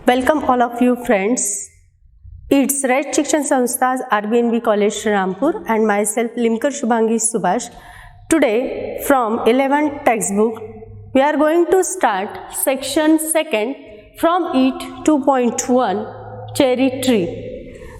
Welcome all of you friends. It's Red Shikshan Sanstha's RBNB College Rampur and myself Limkar Shubhangi Subhash. Today from 11th textbook we are going to start section 2nd from it 2.1 Cherry Tree.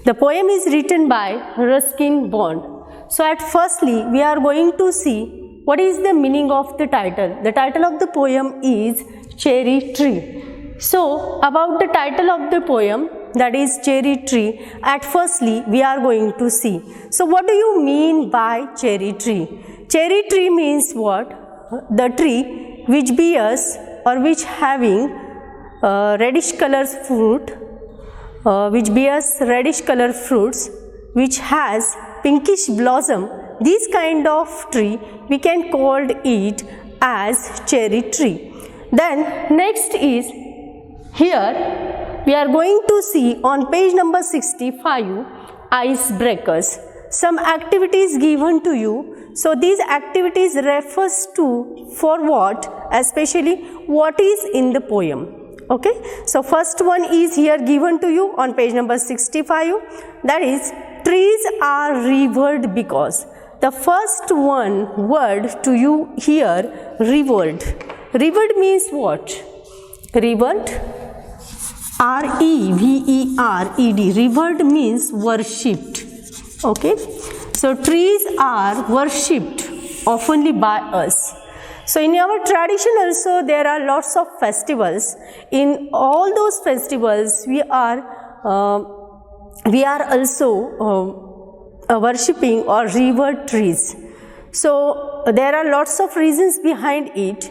The poem is written by Ruskin Bond. So at firstly we are going to see what is the meaning of the title. The title of the poem is Cherry Tree. So about the title of the poem, that is Cherry Tree, at firstly we are going to see. So what do you mean by cherry tree? Cherry tree means what? The tree which bears or which having reddish color fruit, which bears reddish color fruits, which has pinkish blossom. This kind of tree we can call it as cherry tree. Then next is, here we are going to see on page number 65 icebreakers. Some activities given to you. So these activities refers to for what, especially what is in the poem. Okay. So first one is here given to you on page number 65. That is, trees are revered because. The first one word to you here, revered. Revered means what? Revered, R-E-V-E-R-E-D, revered means worshipped. Okay, so trees are worshipped oftenly by us. So in our tradition also there are lots of festivals. In all those festivals we are also worshipping or revered trees. So there are lots of reasons behind it.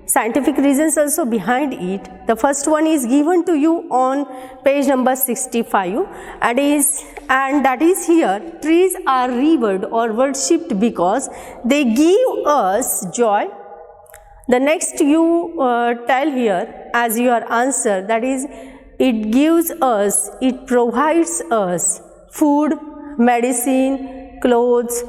Scientific reasons also behind it. The first one is given to you on page number 65 and that is here, trees are revered or worshipped because they give us joy. The next you tell here as your answer, that is, it gives us, it provides us food, medicine, clothes,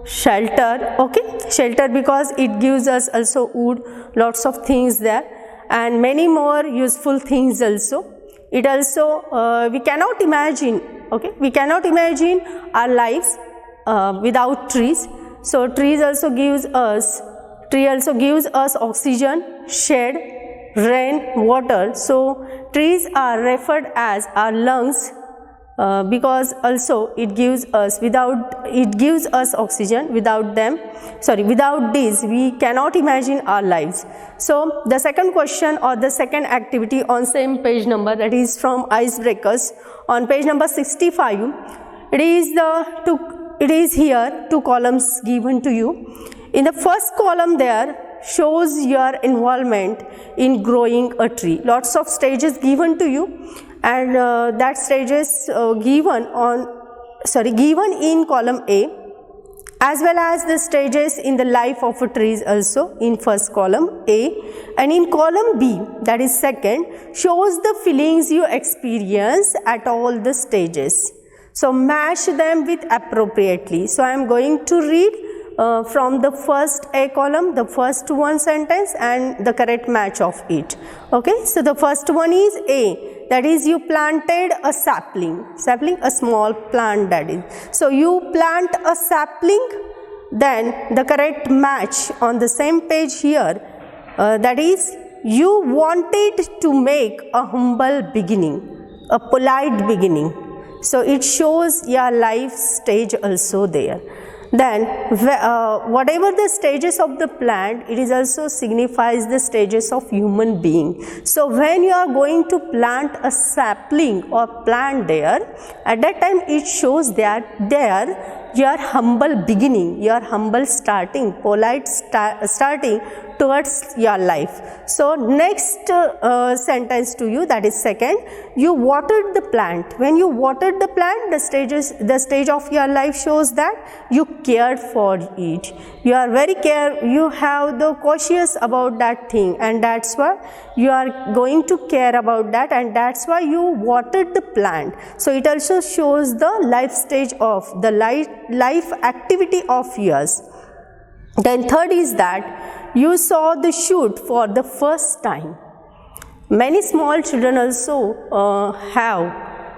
shelter. Okay, shelter because it gives us also wood, lots of things there and many more useful things also. It also we cannot imagine, okay, we cannot imagine our lives without trees. So tree also gives us oxygen, shade, rain, water. So trees are referred as our lungs because also it gives us oxygen. Without this we cannot imagine our lives. So the second question or the second activity on same page number, that is from icebreakers on page number 65. It is here two columns given to you. In the first column there shows your involvement in growing a tree. Lots of stages given to you and that stages given in column A, as well as the stages in the life of a tree also in first column A, and in column B, that is second, shows the feelings you experience at all the stages. So match them with appropriately. So I am going to read from the first A column, the first one sentence and the correct match of it. Okay, so the first one is A, that is, you planted a sapling, a small plant, that is. So you plant a sapling, then the correct match on the same page here, that is, you wanted to make a humble beginning, a polite beginning. So it shows your life stage also there. Then whatever the stages of the plant, it is also signifies the stages of human being. So when you are going to plant a sapling or plant there, at that time it shows that there your humble beginning, your humble starting, polite starting towards your life. So next sentence to you, that is second, you watered the plant. When you watered the plant, the stage of your life shows that you cared for it. You are very you have the cautious about that thing, and that's why you are going to care about that, and that's why you watered the plant. So it also shows the life stage of the life activity of yours. Then third is that you saw the shoot for the first time. Many small children also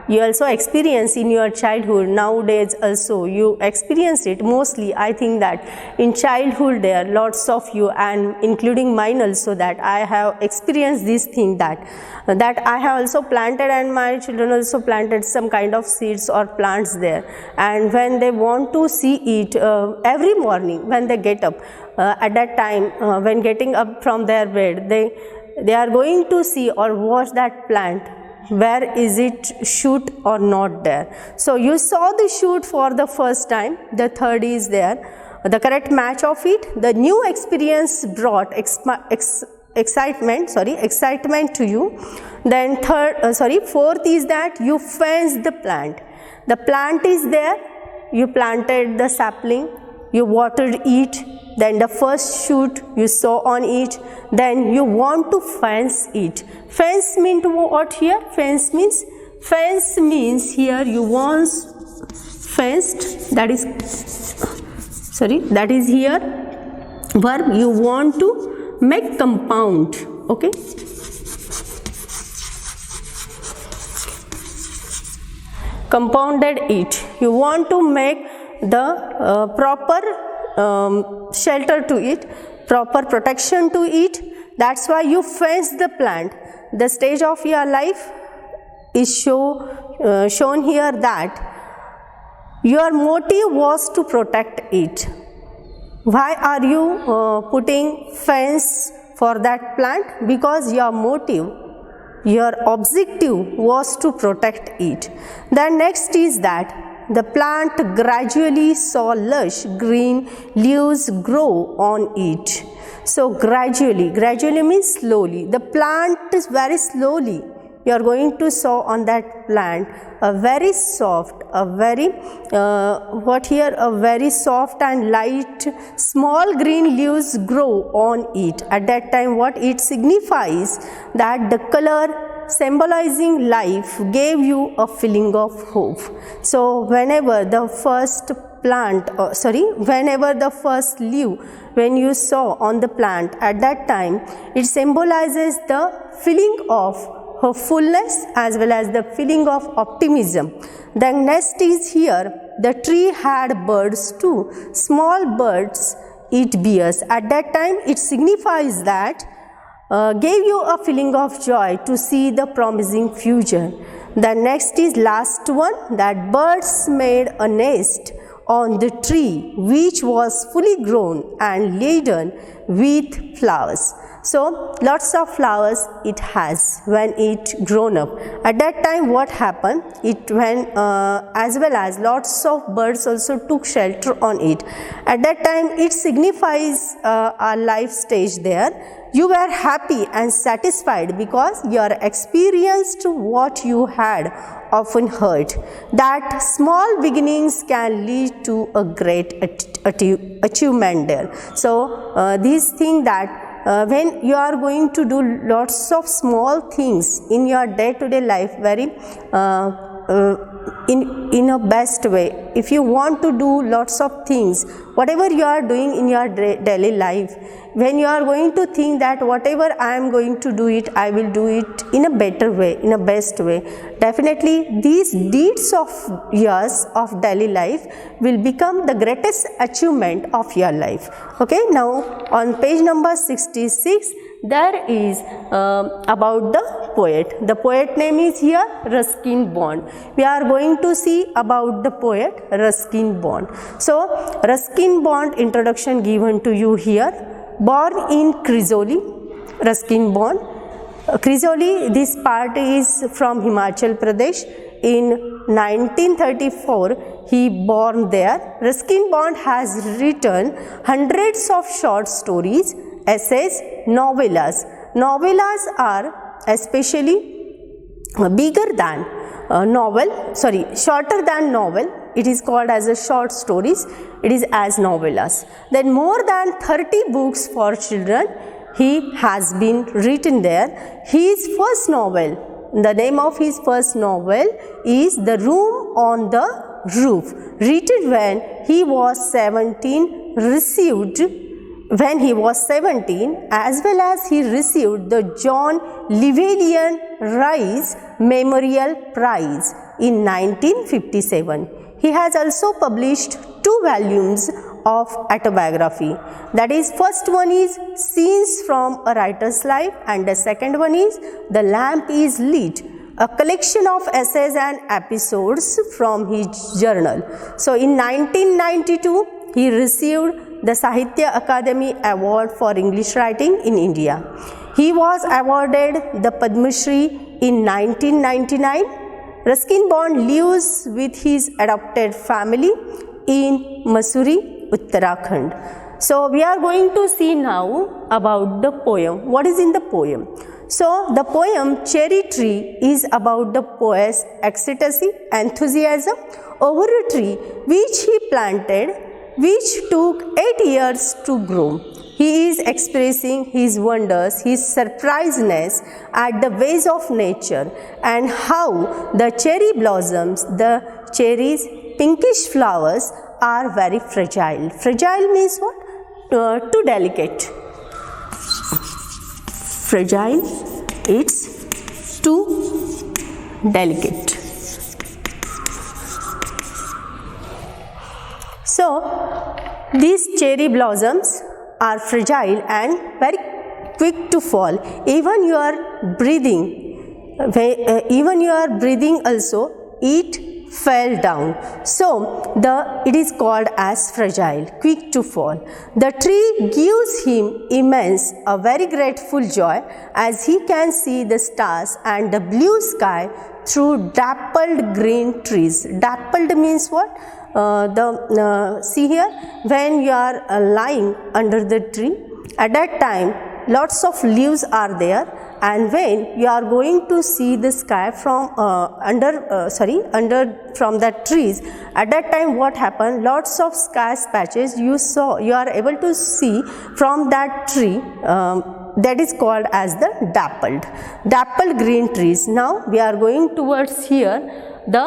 you also experience in your childhood. Nowadays also you experience it. Mostly I think that in childhood there are lots of you, and including mine also, that I have experienced this thing, that I have also planted, and my children also planted some kind of seeds or plants there. And when they want to see it every morning when they get up, at that time when getting up from their bed, they are going to see or watch that plant, where is it shoot or not there. So you saw the shoot for the first time, the third is there, the correct match of it. The new experience brought excitement to you. Then fourth is that you fenced the plant. The plant is there, you planted the sapling, you watered it, then the first shoot you saw on it, then you want to fence it. Fence means what here? Fence means here you want fenced, that is here verb, you want to make compound, okay. Compounded it, you want to make the proper shelter to it, proper protection to it. That's why you fence the plant. The stage of your life is shown here, that your motive was to protect it. Why are you putting fence for that plant? Because your motive, your objective was to protect it. Then next is that the plant gradually saw lush green leaves grow on it. So gradually means slowly. The plant is very slowly. You are going to saw on that plant a very soft, a very soft and light small green leaves grow on it. At that time what it signifies, that the color symbolizing life gave you a feeling of hope. So whenever the first leaf when you saw on the plant, at that time it symbolizes the feeling of hopefulness as well as the feeling of optimism. Then next is here, the tree had birds too, small birds eat beers. At that time it signifies that gave you a feeling of joy to see the promising future. The next is last one, that birds made a nest on the tree which was fully grown and laden with flowers. So lots of flowers it has when it grown up. At that time what happened, it went as well as lots of birds also took shelter on it. At that time it signifies a life stage there. You were happy and satisfied because you experienced what you had often heard, that small beginnings can lead to a great achievement there. So these things that when you are going to do lots of small things in your day-to-day life, very in a best way, if you want to do lots of things, whatever you are doing in your daily life, when you are going to think that whatever I am going to do it, I will do it in a better way, in a best way, definitely these deeds of yours of daily life will become the greatest achievement of your life. Okay, now on page number 66 there is about the poet. The poet name is here Ruskin Bond. We are going to see about the poet Ruskin Bond. So Ruskin Bond introduction given to you here. Born in Crisoli, Ruskin Bond. Crisoli, this part is from Himachal Pradesh. In 1934, he born there. Ruskin Bond has written hundreds of short stories, essays, novellas. Novellas are especially bigger than shorter than novel. It is called as a short stories. It is as novellas. Then more than 30 books for children he has been written there. His first novel, the name of his first novel is The Room on the Roof, written when he was 17, received when he was 17, as well as he received the John Llewellyn Rhys Memorial Prize in 1957. He has also published 2 volumes of autobiography. That is, first one is Scenes from a Writer's Life, and the second one is The Lamp is Lit, a collection of essays and episodes from his journal. So in 1992, he received the Sahitya Akademi Award for English Writing in India. He was awarded the Padma Shri in 1999. Ruskin Bond lives with his adopted family in Mussoorie, Uttarakhand. So we are going to see now about the poem. What is in the poem? So the poem Cherry Tree is about the poet's ecstasy, enthusiasm over a tree which he planted, which took 8 years to grow. He is expressing his wonders, his surprisedness at the ways of nature, and how the cherry blossoms, the cherries, pinkish flowers are very fragile. Fragile means what? Too delicate. Fragile, it's too delicate. So, these cherry blossoms are fragile and very quick to fall. Even your breathing also, it fell down. So it is called as fragile, quick to fall. The tree gives him immense, a very grateful joy as he can see the stars and the blue sky through dappled green trees. Dappled means what? See here, when you are lying under the tree, at that time lots of leaves are there, and when you are going to see the sky from under from that trees, at that time what happened? Lots of sky patches you are able to see from that tree. That is called as the dappled green trees. Now we are going towards here the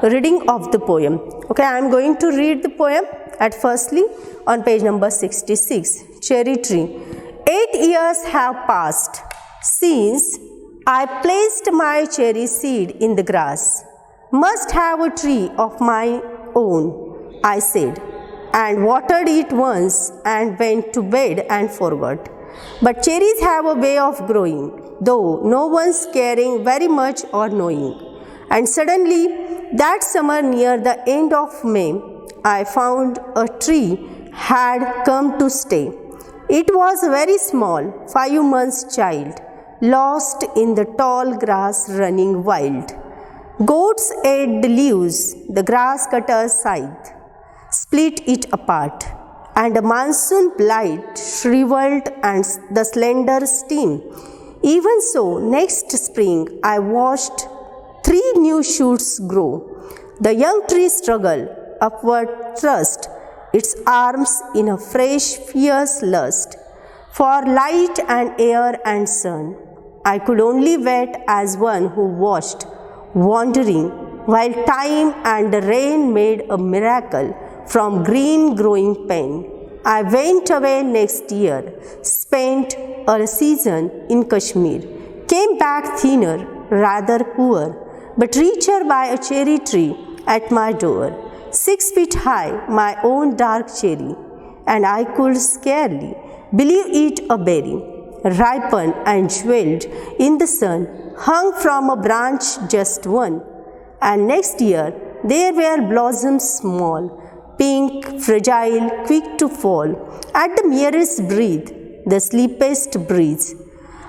reading of the poem. Okay, I am going to read the poem at firstly on page number 66. Cherry Tree. 8 years have passed since I placed my cherry seed in the grass. Must have a tree of my own, I said, and watered it once and went to bed and forgot. But cherries have a way of growing, though no one's caring very much or knowing. And suddenly, that summer near the end of May, I found a tree had come to stay. It was very small, 5 months' child, lost in the tall grass running wild. Goats ate the leaves, the grass cutter's scythe split it apart, and a monsoon blight shriveled and the slender stem. Even so, next spring I watched 3 new shoots grow. The young tree struggled, upward thrust its arms in a fresh, fierce lust for light and air and sun. I could only wait as one who watched, wandering, while time and the rain made a miracle from green growing pain. I went away next year, spent a season in Kashmir, came back thinner, rather poor, but richer by a cherry tree at my door, 6 feet high, my own dark cherry, and I could scarcely believe it a berry, ripened and jeweled in the sun, hung from a branch just one. And next year there were blossoms small, pink, fragile, quick to fall, at the merest breath, the sleepiest breeze.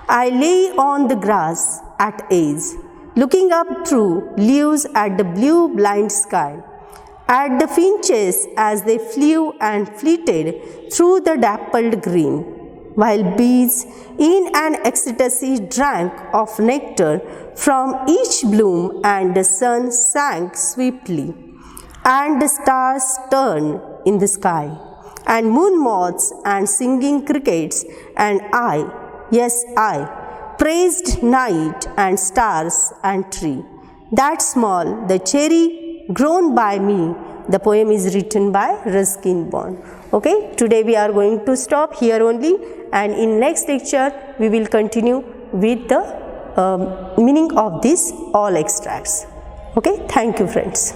I lay on the grass at ease, looking up through leaves at the blue blind sky, at the finches as they flew and flitted through the dappled green, while bees in an ecstasy drank of nectar from each bloom, and the sun sank swiftly, and the stars turned in the sky, and moon moths and singing crickets, and I, yes I, praised night and stars and tree. That small, the cherry grown by me. The poem is written by Ruskin Bond. Okay, today we are going to stop here only, and in next lecture we will continue with the meaning of these all extracts. Okay, thank you friends.